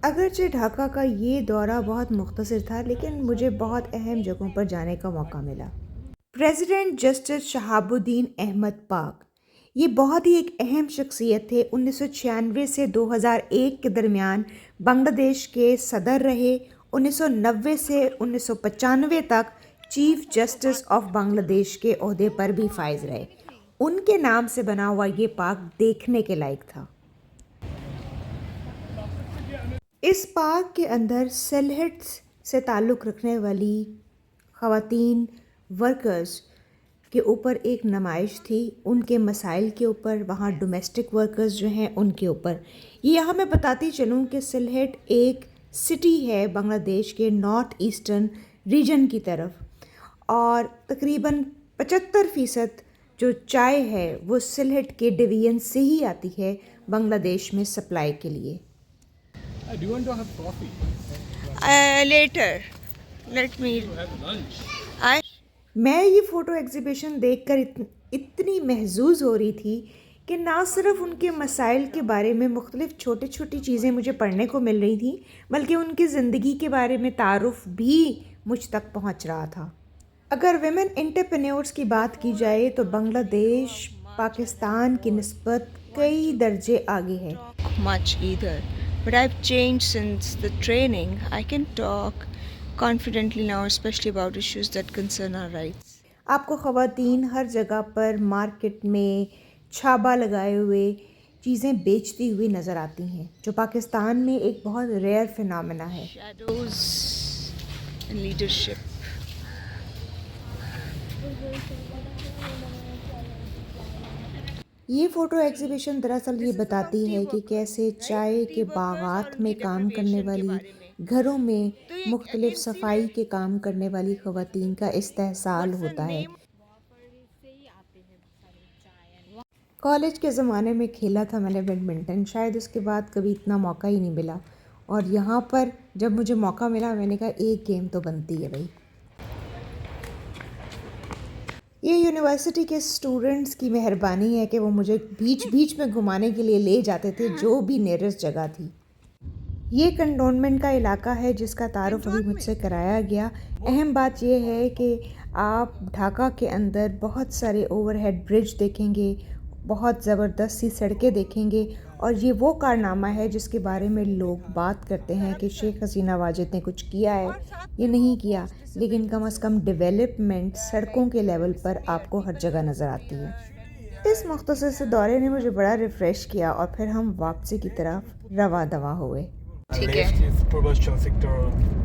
اگرچہ ڈھاکہ کا یہ دورہ بہت مختصر تھا لیکن مجھے بہت اہم جگہوں پر جانے کا موقع ملا۔ پریزیڈنٹ جسٹس شہاب الدین احمد پاک یہ بہت ہی ایک اہم شخصیت تھے۔ 1996 سے 2001 کے درمیان بنگلہ دیش کے صدر رہے۔ 1990 سے 1995 تک چیف جسٹس آف بنگلہ دیش کے عہدے پر بھی فائز رہے۔ ان کے نام سے بنا ہوا یہ پارک دیکھنے کے لائق تھا۔ اس پارک کے اندر سلہٹ سے تعلق رکھنے والی خواتین ورکرز کے اوپر ایک نمائش تھی، ان کے مسائل کے اوپر، وہاں ڈومیسٹک ورکرز جو ہیں ان کے اوپر۔ یہاں میں بتاتی چلوں کہ سلہٹ ایک سٹی ہے بنگلہ دیش کے نارتھ ایسٹرن ریجن کی طرف، اور تقریباً 75% جو چائے ہے وہ سلہٹ کے ڈویژن سے ہی آتی ہے بنگلہ دیش میں سپلائی کے لیے۔ Do you want to have coffee? Later. Let me. میں یہ فوٹو ایگزیبیشن دیکھ کر اتنی محظوظ ہو رہی تھی کہ نہ صرف ان کے مسائل کے بارے میں مختلف چھوٹی چھوٹی چیزیں مجھے پڑھنے کو مل رہی تھیں، بلکہ ان کی زندگی کے بارے میں تعارف بھی مجھ تک پہنچ رہا تھا۔ اگر ویمن انٹرپرینیورز کی بات کی جائے تو بنگلہ دیش پاکستان کی نسبت کئی درجے آگے ہے۔ Much either, but I've changed since the training. I can talk confidently now, especially about issues that concern our rights. آپ کو خواتین ہر جگہ پر مارکیٹ میں چھابا لگائے ہوئے چیزیں بیچتی ہوئی نظر آتی ہیں، جو پاکستان میں ایک بہت ریئر فینامنا ہے۔ Shadows and leadership. یہ فوٹو ایگزیبیشن دراصل یہ بتاتی ہے کہ کیسے چائے کے باغات میں کام کرنے والی، گھروں میں مختلف صفائی کے کام کرنے والی خواتین کا استحصال ہوتا ہے۔ کالج کے زمانے میں کھیلا تھا میں نے بیڈمنٹن، شاید اس کے بعد کبھی اتنا موقع ہی نہیں ملا، اور یہاں پر جب مجھے موقع ملا میں نے کہا ایک گیم تو بنتی ہے بھائی۔ یہ یونیورسٹی کے اسٹوڈنٹس کی مہربانی ہے کہ وہ مجھے بیچ بیچ میں گھمانے کے لیے لے جاتے تھے جو بھی نیئرسٹ جگہ تھی۔ یہ کنٹونمنٹ کا علاقہ ہے جس کا تعارف ابھی مجھ سے کرایا گیا۔ اہم بات یہ ہے کہ آپ ڈھاکہ کے اندر بہت سارے اوور ہیڈ برج دیکھیں گے، بہت زبردست سی سڑکیں دیکھیں گے، اور یہ وہ کارنامہ ہے جس کے بارے میں لوگ بات کرتے ہیں کہ شیخ حسینہ واجد نے کچھ کیا ہے یا نہیں کیا، لیکن کم از کم ڈیولپمنٹ سڑکوں کے لیول پر آپ کو ہر جگہ نظر آتی ہے۔ اس مختصر سے دورے نے مجھے بڑا ریفریش کیا، اور پھر ہم واپسی کی طرف رواں دواں ہوئے۔ Left is Purvastral sector.